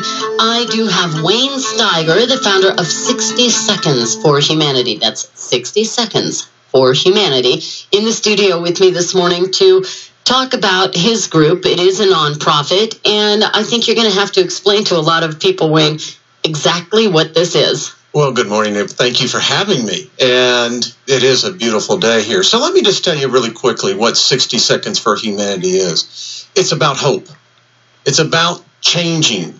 I do have Wayne Steiger, the founder of 60 Seconds for Humanity. That's 60 Seconds for Humanity, in the studio with me this morning to talk about his group. It is a nonprofit, and I think you're going to have to explain to a lot of people, Wayne, exactly what this is. Well, good morning, Nib. Thank you for having me. And it is a beautiful day here. So let me just tell you really quickly what 60 Seconds for Humanity is. It's about hope. It's about changing.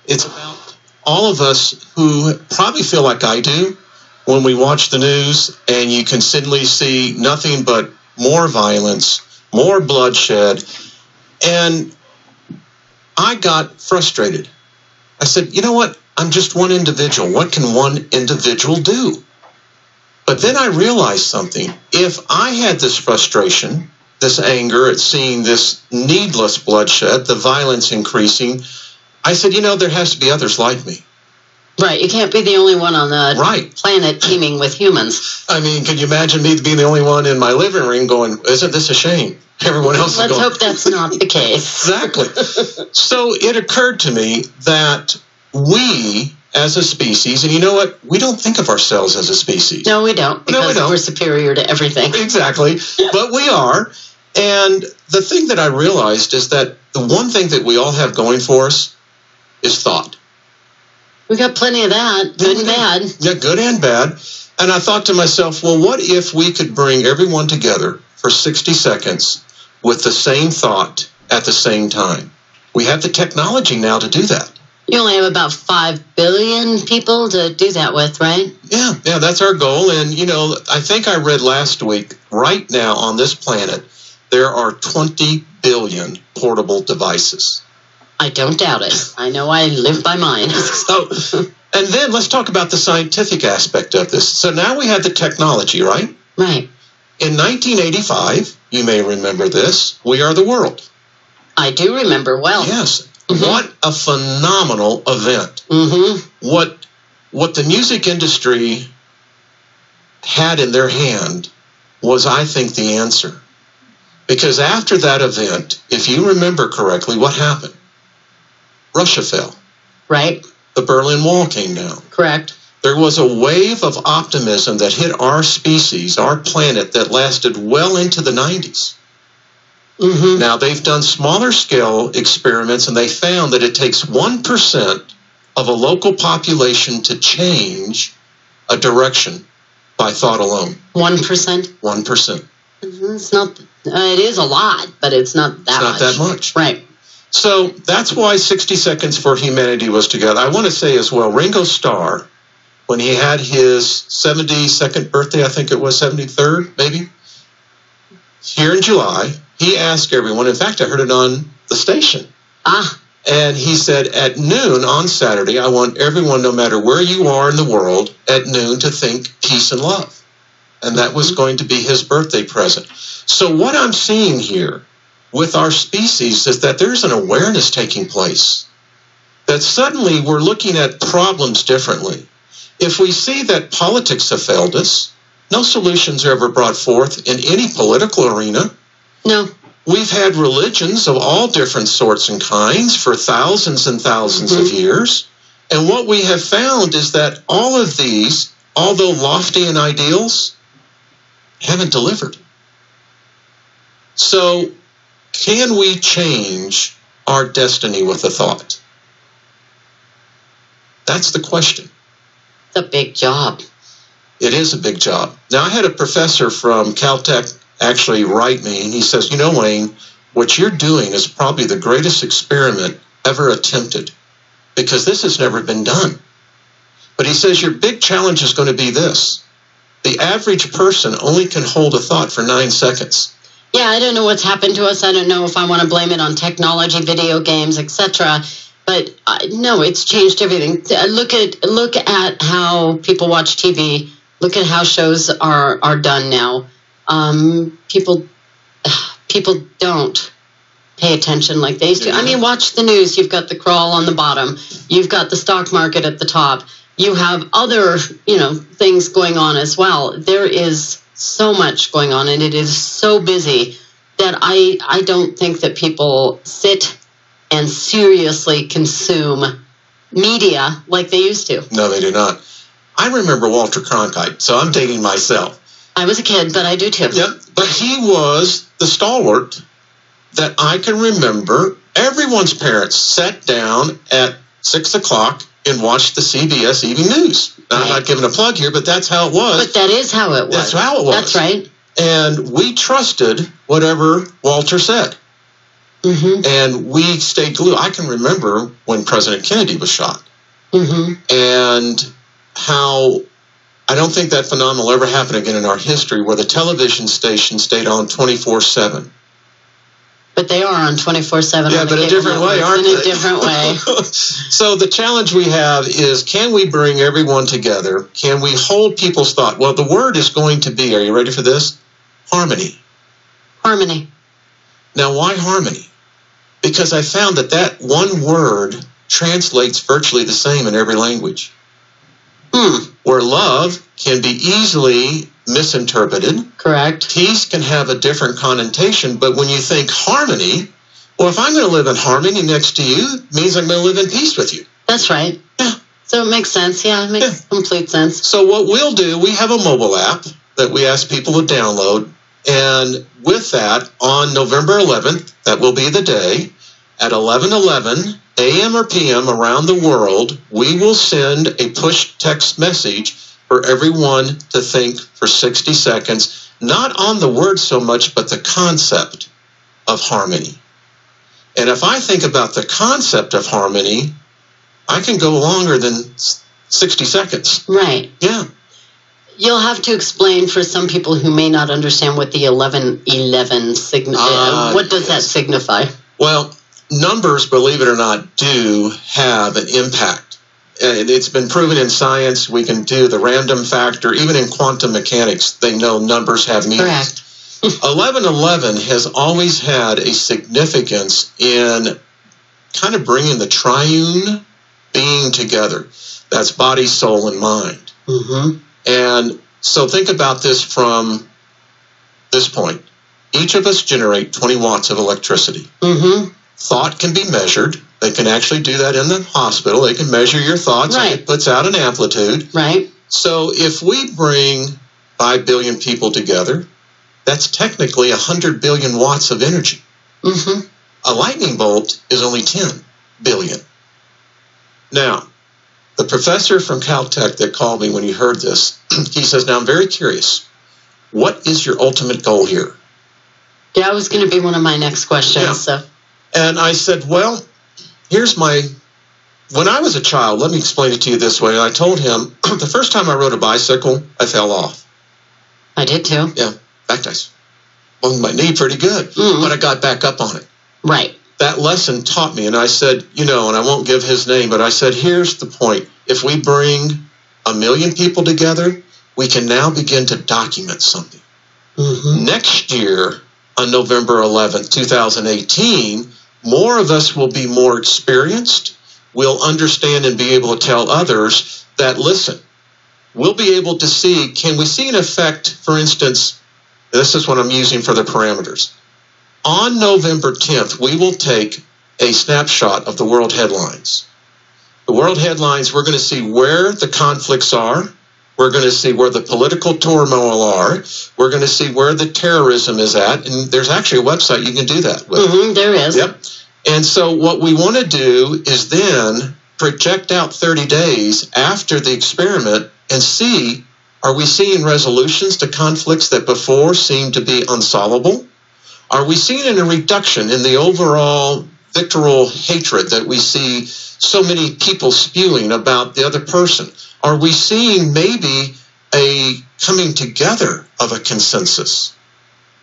It's about all of us who probably feel like I do when we watch the news and you consistently see nothing but more violence, more bloodshed. And I got frustrated. I said, you know what? I'm just one individual. What can one individual do? But then I realized something. If I had this frustration, this anger at seeing this needless bloodshed, the violence increasing, I said, you know, there has to be others like me. Right. You can't be the only one on the planet teeming with humans. I mean, can you imagine me being the only one in my living room going, isn't this a shame? Everyone else Let's is going, hope that's not the case. Exactly. So it occurred to me that we, as a species, and you know what? We don't think of ourselves as a species. No, we don't, because we're superior to everything. Exactly. But we are. And the thing that I realized is that the one thing that we all have going for us is thought. We got plenty of that, good and bad. Yeah, good and bad. And I thought to myself, well, what if we could bring everyone together for 60 seconds with the same thought at the same time? We have the technology now to do that. You only have about 5 billion people to do that with, right? Yeah, that's our goal. And, you know, I think I read last week, right now on this planet, there are 20 billion portable devices. I don't doubt it. I know I live by mine. And then let's talk about the scientific aspect of this. So now we have the technology, right? Right. In 1985, you may remember this, We Are the World. I do remember well. Yes. Mm-hmm. What a phenomenal event. Mm-hmm. What the music industry had in their hand was, I think, the answer. Because after that event, if you remember correctly, what happened? Russia fell. Right. The Berlin Wall came down. Correct. There was a wave of optimism that hit our species, our planet, that lasted well into the 90s. Mm-hmm. Now, they've done smaller scale experiments, and they found that it takes 1% of a local population to change a direction by thought alone. 1%? 1%. It's not, it is a lot, but it's not that much. It's not that much. Right. So that's why 60 Seconds for Humanity was together. I want to say as well, Ringo Starr, when he had his 72nd birthday, I think it was 73rd, maybe, here in July, he asked everyone, in fact, I heard it on the station. And he said, at noon on Saturday, I want everyone, no matter where you are in the world, at noon to think peace and love. And that was going to be his birthday present. So what I'm seeing here with our species is that there's an awareness taking place, that suddenly we're looking at problems differently. If we see that politics have failed us, no solutions are ever brought forth in any political arena. No. We've had religions of all different sorts and kinds for thousands and thousands of years. And what we have found is that all of these, although lofty in ideals, haven't delivered. So, can we change our destiny with a thought? That's the question. It's a big job. It is a big job. Now, I had a professor from Caltech actually write me, and he says, you know, Wayne, what you're doing is probably the greatest experiment ever attempted, because this has never been done. But he says, your big challenge is going to be this. The average person only can hold a thought for 9 seconds. Yeah, I don't know what's happened to us. I don't know if I want to blame it on technology, video games, etc. But no, it's changed everything. Look at how people watch TV. Look at how shows are done now. People don't pay attention like they used to. I mean, watch the news. You've got the crawl on the bottom. You've got the stock market at the top. You have other, things going on as well. There is so much going on, and it is so busy that I don't think that people sit and seriously consume media like they used to. No, they do not. I remember Walter Cronkite, so I'm dating myself. I was a kid, but I do too. Yep, but he was the stalwart that I can remember. Everyone's parents sat down at 6 o'clock and watched the CBS Evening News. Now, I'm not giving a plug here, but that's how it was. But that is how it was. That's how it was. That's right. And we trusted whatever Walter said. Mm-hmm. And we stayed glued. I can remember when President Kennedy was shot. Mm-hmm. And how I don't think that phenomenon will ever happen again in our history, where the television station stayed on 24/7. But they are on 24/7. Yeah, but a different way, aren't they? In a different way. So the challenge we have is, can we bring everyone together? Can we hold people's thought? Well, the word is going to be, are you ready for this? Harmony. Harmony. Now, why harmony? Because I found that one word translates virtually the same in every language. Where love can be easily misinterpreted. Correct. Peace can have a different connotation, but when you think harmony, well, if I'm going to live in harmony next to you, it means I'm going to live in peace with you. That's right. Yeah. So it makes sense. Yeah, it makes complete sense. So what we'll do, we have a mobile app that we ask people to download, and with that, on November 11th, that will be the day, at 11:11 a.m. or p.m. around the world, we will send a push text message for everyone to think for 60 seconds, not on the word so much, but the concept of harmony. And if I think about the concept of harmony, I can go longer than 60 seconds. Right. Yeah. You'll have to explain for some people who may not understand what the 11:11 signifies. What does that signify? Well, numbers, believe it or not, do have an impact. And it's been proven in science. We can do the random factor. Even in quantum mechanics, they know numbers have meanings. Correct. 11:11 has always had a significance in kind of bringing the triune being together. That's body, soul, and mind. Mm-hmm. And so think about this from this point. Each of us generate 20 watts of electricity. Mm-hmm. Thought can be measured. They can actually do that in the hospital. They can measure your thoughts, right. And it puts out an amplitude. Right. So if we bring 5 billion people together, that's technically 100 billion watts of energy. Mm-hmm. A lightning bolt is only 10 billion. Now, the professor from Caltech that called me when he heard this, he says, now I'm very curious. What is your ultimate goal here? Yeah, that was going to be one of my next questions. Yeah. So. And I said, well, when I was a child, let me explain it to you this way. I told him, the first time I rode a bicycle, I fell off. I did too. Yeah. In fact, I bunged my knee pretty good, but I got back up on it. Right. That lesson taught me, and I said, and I won't give his name, but I said, here's the point. If we bring 1 million people together, we can now begin to document something. Mm-hmm. Next year, on November 11th, 2018, more of us will be more experienced. We'll understand and be able to tell others that, listen, we'll be able to see, can we see an effect, for instance, this is what I'm using for the parameters. On November 10th, we will take a snapshot of the world headlines. The world headlines, we're going to see where the conflicts are. We're going to see where the political turmoil are. We're going to see where the terrorism is at. And there's actually a website you can do that with. Mm-hmm, there is. Yep. And so what we want to do is then project out 30 days after the experiment and see, are we seeing resolutions to conflicts that before seemed to be unsolvable? Are we seeing a reduction in the overall victorial hatred that we see so many people spewing about the other person? Are we seeing maybe a coming together of a consensus?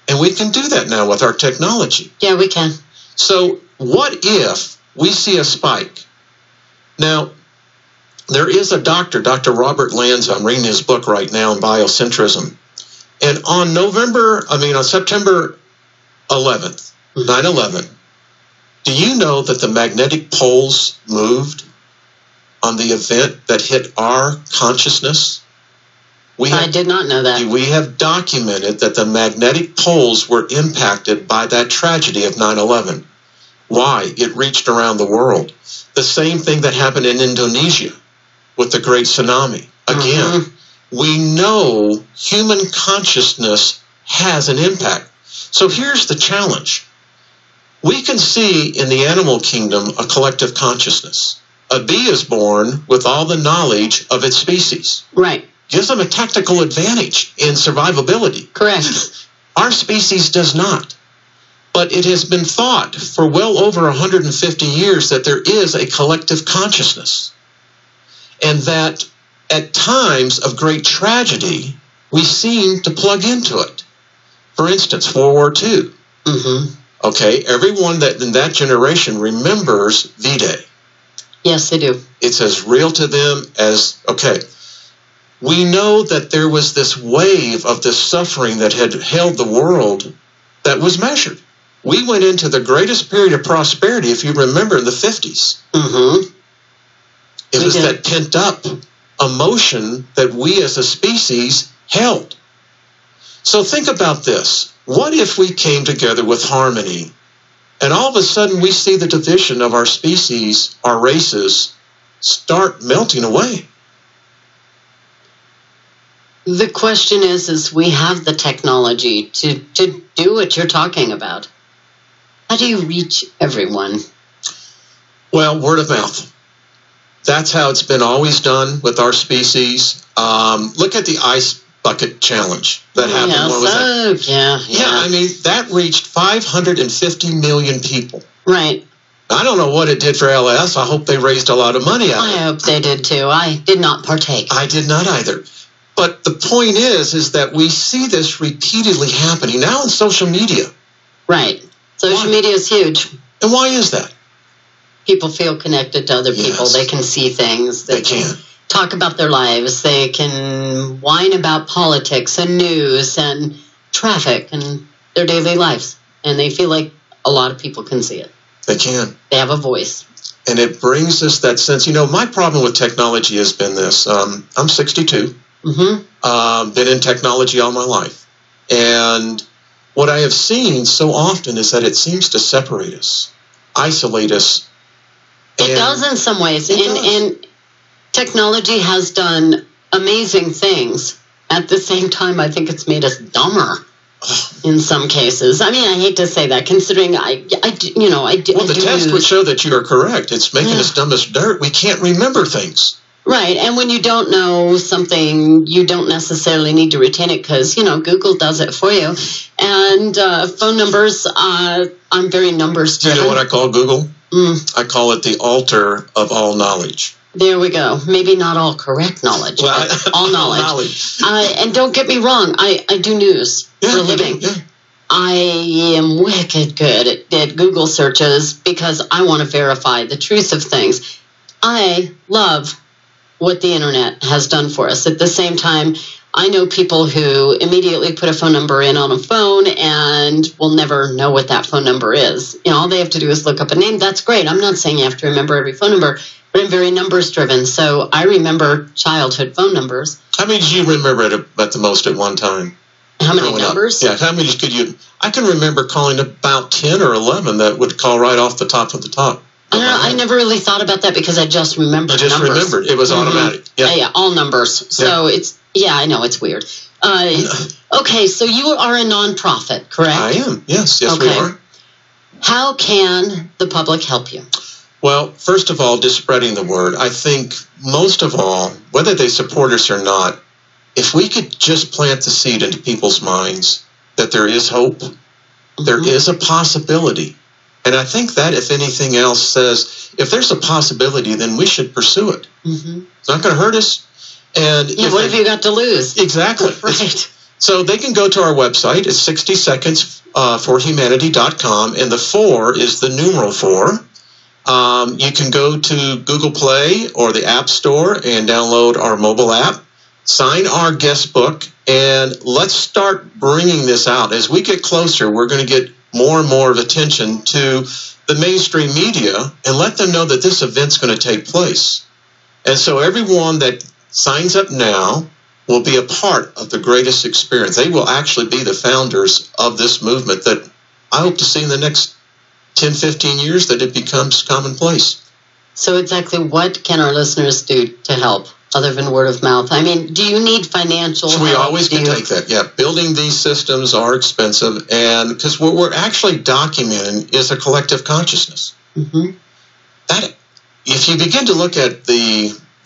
And we can do that now with our technology. Yeah, we can. So what if we see a spike? Now, there is a doctor, Dr. Robert Lanza, I'm reading his book right now on biocentrism. And on September 11th, 9/11, do you know that the magnetic poles moved on the event that hit our consciousness? I did not know that. We have documented that the magnetic poles were impacted by that tragedy of 9/11. Why? It reached around the world. The same thing that happened in Indonesia with the great tsunami. Again, we know human consciousness has an impact. So here's the challenge. We can see in the animal kingdom a collective consciousness. A bee is born with all the knowledge of its species. Right. Gives them a tactical advantage in survivability. Correct. Our species does not. But it has been thought for well over 150 years that there is a collective consciousness. And that at times of great tragedy, we seem to plug into it. For instance, World War II. Okay, everyone that in that generation remembers V-Day. Yes, they do. It's as real to them as, okay, we know that there was this wave of this suffering that had held the world that was measured. We went into the greatest period of prosperity, if you remember, in the 50s. It was that pent-up emotion that we as a species held. So think about this. What if we came together with harmony, and all of a sudden we see the division of our species, our races, start melting away? The question is we have the technology to do what you're talking about. How do you reach everyone? Well, word of mouth. That's how it's been always done with our species. Look at the ice bucket challenge that happened. What was that? Yeah, I mean, that reached 550 million people. Right. I don't know what it did for LS. I hope they raised a lot of money out of it. I hope they did too. I did not partake. I did not either. But the point is that we see this repeatedly happening now in social media. Right. Social media is huge. And why is that? People feel connected to other people. Yes. They can see things. They can talk about their lives. They can whine about politics and news and traffic and their daily lives. And they feel like a lot of people can see it. They can. They have a voice. And it brings us that sense. You know, my problem with technology has been this. I'm 62. Been in technology all my life. And what I have seen so often is that it seems to separate us, isolate us. It does in some ways. And technology has done amazing things. At the same time, I think it's made us dumber in some cases. I mean, I hate to say that, considering Well, the test would show that you are correct. It's making us dumb as dirt. We can't remember things. Right, and when you don't know something, you don't necessarily need to retain it because, Google does it for you. And phone numbers, I'm very numbers driven. Do you know what I call Google? I call it the altar of all knowledge. There we go. Maybe not all correct knowledge, but all knowledge. And don't get me wrong, I do news for a living. I am wicked good at Google searches because I want to verify the truth of things. I love what the internet has done for us. At the same time, I know people who immediately put a phone number in on a phone and will never know what that phone number is. All they have to do is look up a name. That's great. I'm not saying you have to remember every phone number, but I'm very numbers driven. So I remember childhood phone numbers. How many did you remember at the most at one time? How many numbers? Yeah, how many could you? I can remember calling about 10 or 11 that would call right off the top of the top. I don't know. I never really thought about that because I just remembered numbers. Remembered. It was automatic. Yeah, all numbers. So I know it's weird. Okay, so you are a nonprofit, correct? I am. Yes, we are. How can the public help you? Well, first of all, just spreading the word. I think most of all, whether they support us or not, if we could just plant the seed into people's minds that there is hope, there is a possibility. And I think that, if anything else, says if there's a possibility, then we should pursue it. It's not going to hurt us. And what have you got to lose? Exactly. Right. So they can go to our website. It's 60seconds4humanity.com, and the 4 is the numeral 4. You can go to Google Play or the App Store and download our mobile app. Sign our guest book, and let's start bringing this out. As we get closer, we're going to get more and more of attention to the mainstream media and let them know that this event's going to take place. And so everyone that signs up now will be a part of the greatest experience. They will actually be the founders of this movement that I hope to see in the next 10, 15 years that it becomes commonplace. So exactly what can our listeners do to help other than word of mouth? I mean, do you need financial help? We always can take that. Yeah, building these systems are expensive, and because what we're actually documenting is a collective consciousness. Mm-hmm. That, if you begin to look at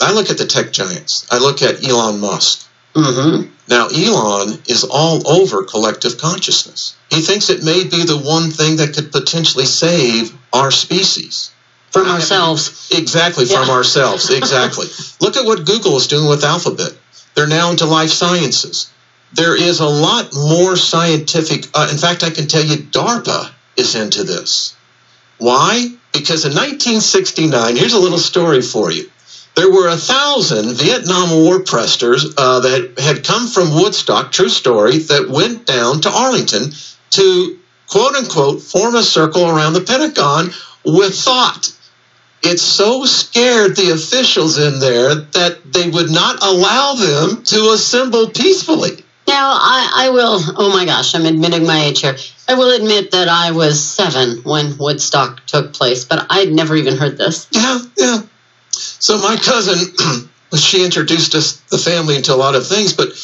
I look at the tech giants. I look at Elon Musk. Mm-hmm. Now, Elon is all over collective consciousness. He thinks it may be the one thing that could potentially save our species. From ourselves. Exactly, from ourselves. Exactly. Look at what Google is doing with Alphabet. They're now into life sciences. There is a lot more scientific. In fact, I can tell you DARPA is into this. Why? Because in 1969, here's a little story for you. There were 1,000 Vietnam War presters that had come from Woodstock, true story, that went down to Arlington to, quote unquote, form a circle around the Pentagon with thought. It so scared the officials in there that they would not allow them to assemble peacefully. Now, I will, oh my gosh, I'm admitting my age here. I will admit that I was 7 when Woodstock took place, but I'd never even heard this. Yeah. So my cousin, she introduced us, the family, into a lot of things, but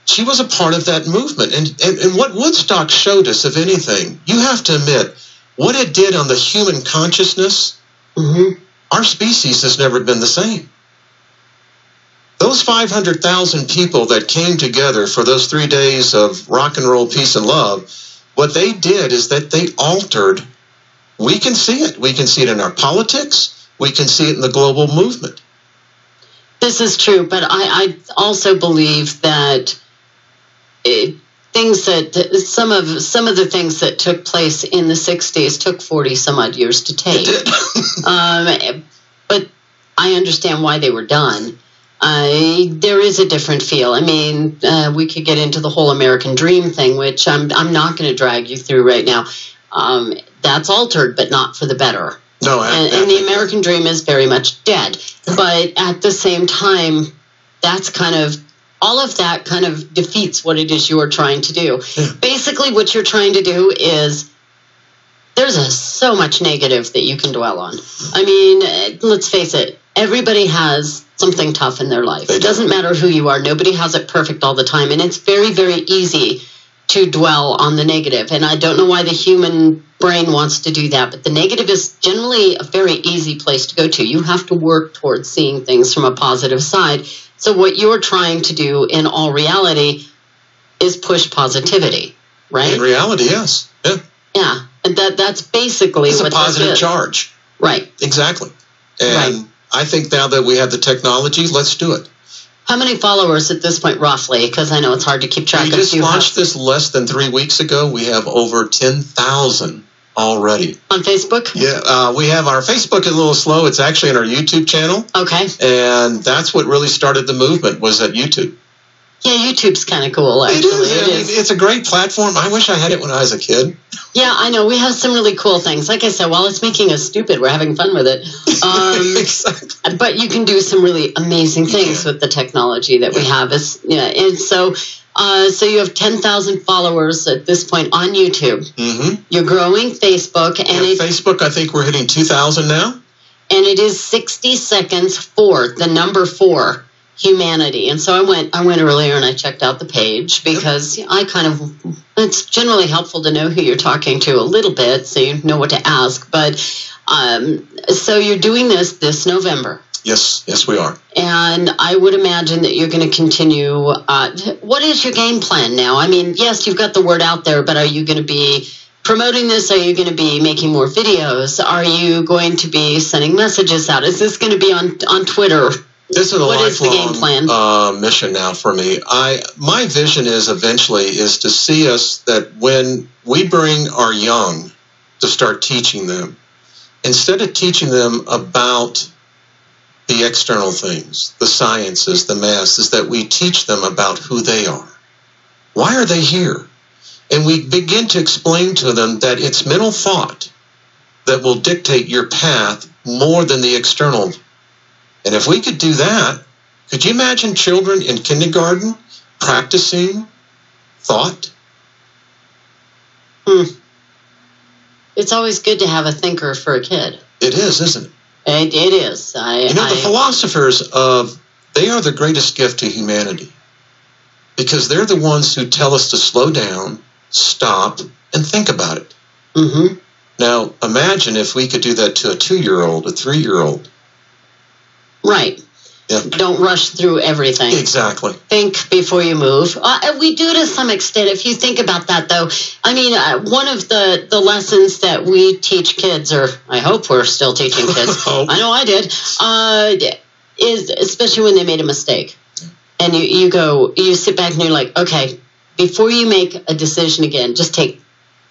she was a part of that movement. And what Woodstock showed us, if anything, you have to admit, what it did on the human consciousness, mm-hmm. Our species has never been the same. Those 500,000 people that came together for those 3 days of rock and roll, peace and love, what they did is that they altered. We can see it. We can see it in our politics. We can see it in the global movement. This is true, but I also believe that some of the things that took place in the 60s took 40 some odd years to take. It did. But I understand why they were done. There is a different feel. I mean, we could get into the whole American dream thing, which I'm not going to drag you through right now. That's altered, but not for the better. No, and the American dream is very much dead. Yeah. But at the same time, that's all of that kind of defeats what it is you are trying to do. Yeah. Basically, what you're trying to do is there's so much negative that you can dwell on. I mean, let's face it, everybody has something tough in their life. It doesn't matter who you are. Nobody has it perfect all the time. And it's very, very easy to dwell on the negative. And I don't know why the human brain wants to do that, but the negative is generally a very easy place to go to. You have to work towards seeing things from a positive side. So what you're trying to do in all reality is push positivity, right? In reality, yes. Yeah. Yeah. And that's basically it's what a positive charge. Right. Exactly. And right. I think now that we have the technology, let's do it. How many followers at this point, roughly? Because I know it's hard to keep track of. We just launched this less than 3 weeks ago. We have over 10,000 already. On Facebook? Yeah, we have our Facebook is a little slow. It's actually on our YouTube channel. Okay. And that's what really started the movement, was at YouTube. Yeah, YouTube's kind of cool, actually. It is. It's a great platform. I wish I had it when I was a kid. Yeah, I know. We have some really cool things. Like I said, while it's making us stupid, we're having fun with it. Exactly. But you can do some really amazing things with the technology that we have. And so you have 10,000 followers at this point on YouTube. Mm-hmm. You're growing Facebook. And Facebook, I think we're hitting 2,000 now. And it is 60 seconds for the number 4. Humanity. And so I went earlier and I checked out the page because it's generally helpful to know who you're talking to a little bit so you know what to ask. But so you're doing this November. Yes, we are. And I would imagine that you're going to continue. What is your game plan now? I mean, yes, you've got the word out there, but are you going to be promoting this? Are you going to be making more videos? Are you going to be sending messages out? Is this going to be on Twitter? This is a what is the game plan? Mission now for me. My vision is eventually to see us that when we bring our young to start teaching them, instead of teaching them about the external things, the sciences, the maths, is that we teach them about who they are. Why are they here? And we begin to explain to them that it's mental thought that will dictate your path more than the external. And if we could do that, could you imagine children in kindergarten practicing thought? It's always good to have a thinker for a kid. It is, isn't it? It is. The philosophers, they are the greatest gift to humanity because they're the ones who tell us to slow down, stop, and think about it. Mm-hmm. Now, imagine if we could do that to a 2-year-old, a 3-year-old. Right. Yeah. Don't rush through everything. Exactly. Think before you move. We do to some extent. If you think about that, though, I mean, one of the lessons that we teach kids, or I hope we're still teaching kids, I know I did, is especially when they made a mistake. And you sit back and you're like, okay, before you make a decision again, just take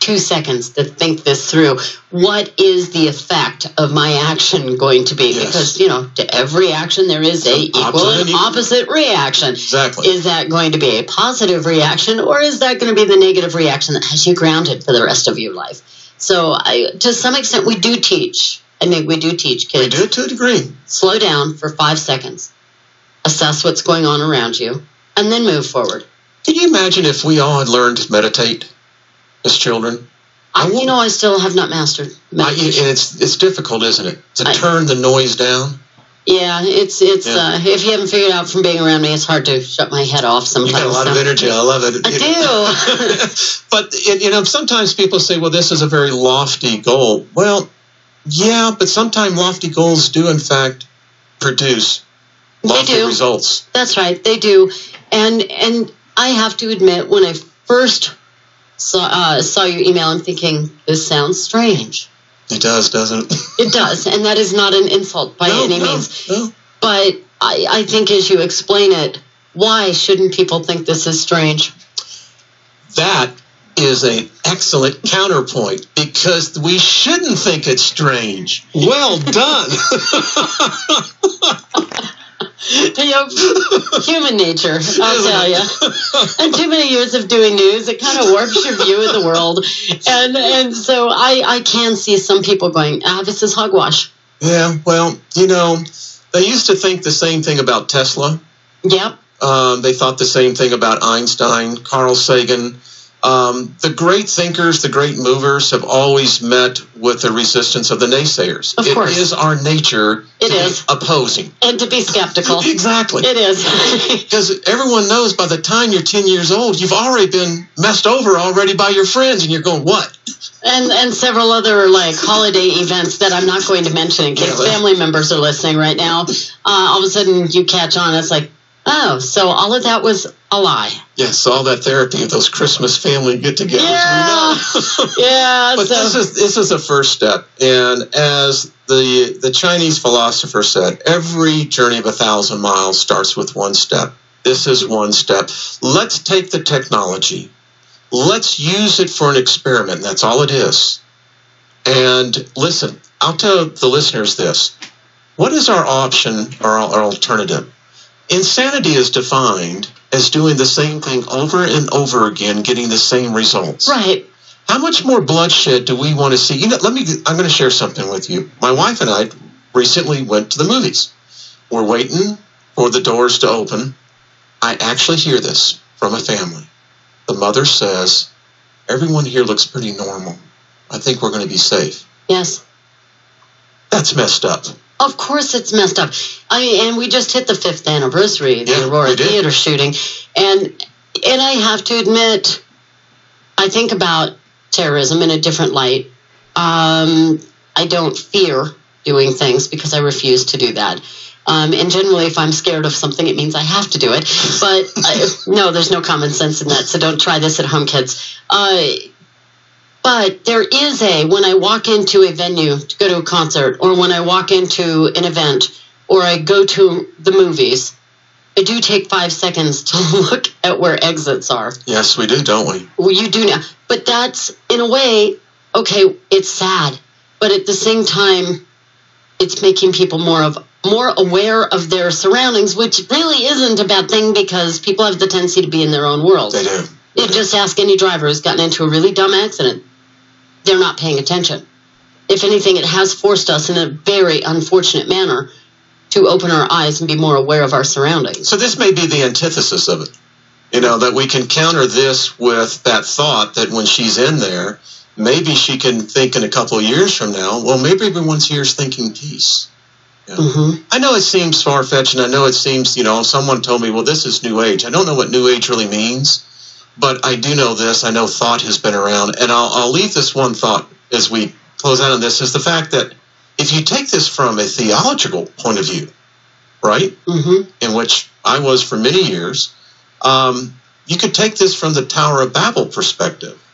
2 seconds to think this through. What is the effect of my action going to be? Yes. Because, to every action there is a equal and opposite reaction. Exactly. Is that going to be a positive reaction, or is that going to be the negative reaction that has you grounded for the rest of your life? So to some extent, we do teach. I think we do teach kids. We do to a degree. Slow down for 5 seconds. Assess what's going on around you, and then move forward. Can you imagine if we all had learned to meditate as children? I still have not mastered meditation. It's difficult, isn't it? To turn the noise down. Yeah, it's if you haven't figured out from being around me, it's hard to shut my head off sometimes. You got a lot of energy. I love it. I do. But, sometimes people say, well, this is a very lofty goal. Well, yeah, but sometimes lofty goals do, in fact, produce lofty results. That's right, they do. And I have to admit, when I first saw your email, I'm thinking, this sounds strange. It does, doesn't it? It does, and that is not an insult by any means. No. But I think as you explain it, why shouldn't people think this is strange? That is an excellent counterpoint, because we shouldn't think it's strange. Well done. Human nature, I'll tell you. And too many years of doing news, it kind of warps your view of the world. And so I can see some people going, this is hogwash. Yeah, well, they used to think the same thing about Tesla. Yep. They thought the same thing about Einstein, Carl Sagan. The great thinkers, the great movers have always met with the resistance of the naysayers. Of course. It is our nature to be opposing. And to be skeptical. Exactly. It is. Because everyone knows by the time you're 10 years old, you've already been messed over already by your friends, and you're going, what? And several other holiday events that I'm not going to mention in case family members are listening right now. All of a sudden you catch on, it's like, oh, so all of that was a lie. Yes, all that therapy of those Christmas family get-togethers. Yeah, yeah. But this is a first step, and as the Chinese philosopher said, every journey of 1,000 miles starts with one step. This is one step. Let's take the technology. Let's use it for an experiment. That's all it is. And listen, I'll tell the listeners this. What is our option or our alternative? Insanity is defined as doing the same thing over and over again, getting the same results. Right. How much more bloodshed do we want to see? I'm going to share something with you. My wife and I recently went to the movies. We're waiting for the doors to open. I actually hear this from a family. The mother says, everyone here looks pretty normal. I think we're going to be safe. Yes. That's messed up. Of course it's messed up. And we just hit the 5th anniversary of the Aurora Theater shooting. And I have to admit, I think about terrorism in a different light. I don't fear doing things because I refuse to do that. And generally, if I'm scared of something, it means I have to do it. But no, there's no common sense in that, so don't try this at home, kids. But there is when I walk into a venue to go to a concert, or when I walk into an event, or I go to the movies, I do take 5 seconds to look at where exits are. Yes, we do, don't we? Well, you do now. But that's, in a way, okay, it's sad. But at the same time, it's making people more aware of their surroundings, which really isn't a bad thing because people have the tendency to be in their own world. They do. You just ask any driver who's gotten into a really dumb accident. They're not paying attention. If anything, it has forced us in a very unfortunate manner to open our eyes and be more aware of our surroundings. So this may be the antithesis of it. That we can counter this with that thought that when she's in there, maybe she can think in a couple of years from now, well, maybe everyone's here is thinking peace. Yeah. Mm-hmm. I know it seems far-fetched, and I know it seems, someone told me, well, this is New Age. I don't know what New Age really means, but I do know this. I know thought has been around, and I'll leave this one thought as we close out on this, is the fact that if you take this from a theological point of view, right, mm-hmm. in which I was for many years, you could take this from the Tower of Babel perspective.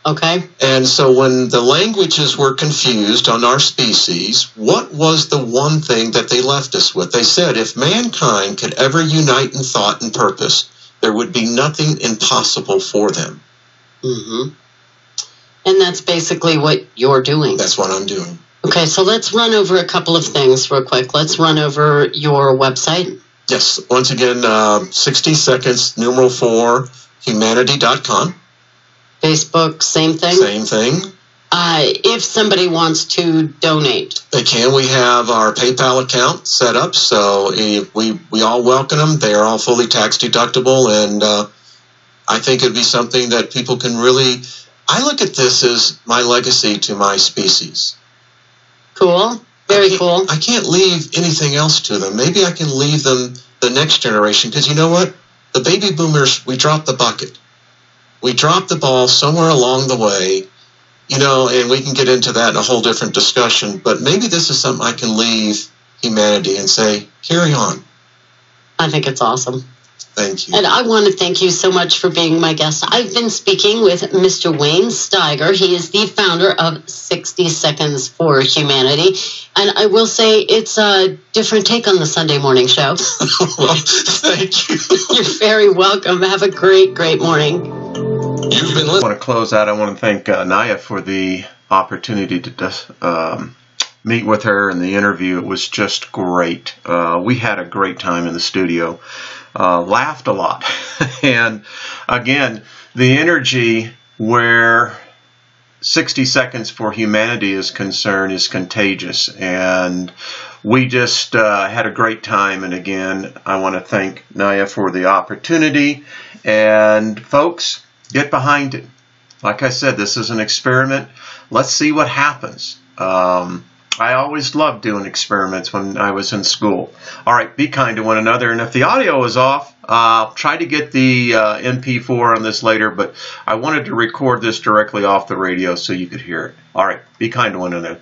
Okay. And so when the languages were confused on our species, what was the one thing that they left us with? They said, if mankind could ever unite in thought and purpose, there would be nothing impossible for them. Mm-hmm. And that's basically what you're doing. That's what I'm doing. Okay, so let's run over a couple of things real quick. Let's run over your website. Yes. Once again, 60 seconds, numeral 4, humanity.com. Facebook, same thing? Same thing. If somebody wants to donate. They can. We have our PayPal account set up, so we all welcome them. They are all fully tax deductible, and I think it would be something that people can really... I look at this as my legacy to my species. Cool. Very cool. I can't leave anything else to them. Maybe I can leave them the next generation, because you know what? The baby boomers, we dropped the bucket. We dropped the ball somewhere along the way, and we can get into that in a whole different discussion, but maybe this is something I can leave humanity and say, carry on. I think it's awesome. Thank you. And I want to thank you so much for being my guest. I've been speaking with Mr. Wayne Steiger. He is the founder of 60 Seconds for Humanity. And I will say it's a different take on the Sunday morning show. Well, thank you. You're very welcome. Have a great, great morning. You've been listening. I want to close out. I want to thank Naya for the opportunity to meet with her in the interview. It was just great. We had a great time in the studio. Laughed a lot. And again, the energy where 60 Seconds for Humanity is concerned is contagious. And we just had a great time. And again, I want to thank Naya for the opportunity. And folks, get behind it. Like I said, this is an experiment. Let's see what happens. I always loved doing experiments when I was in school. All right, be kind to one another. And if the audio is off, I'll try to get the MP4 on this later, but I wanted to record this directly off the radio so you could hear it. All right, be kind to one another.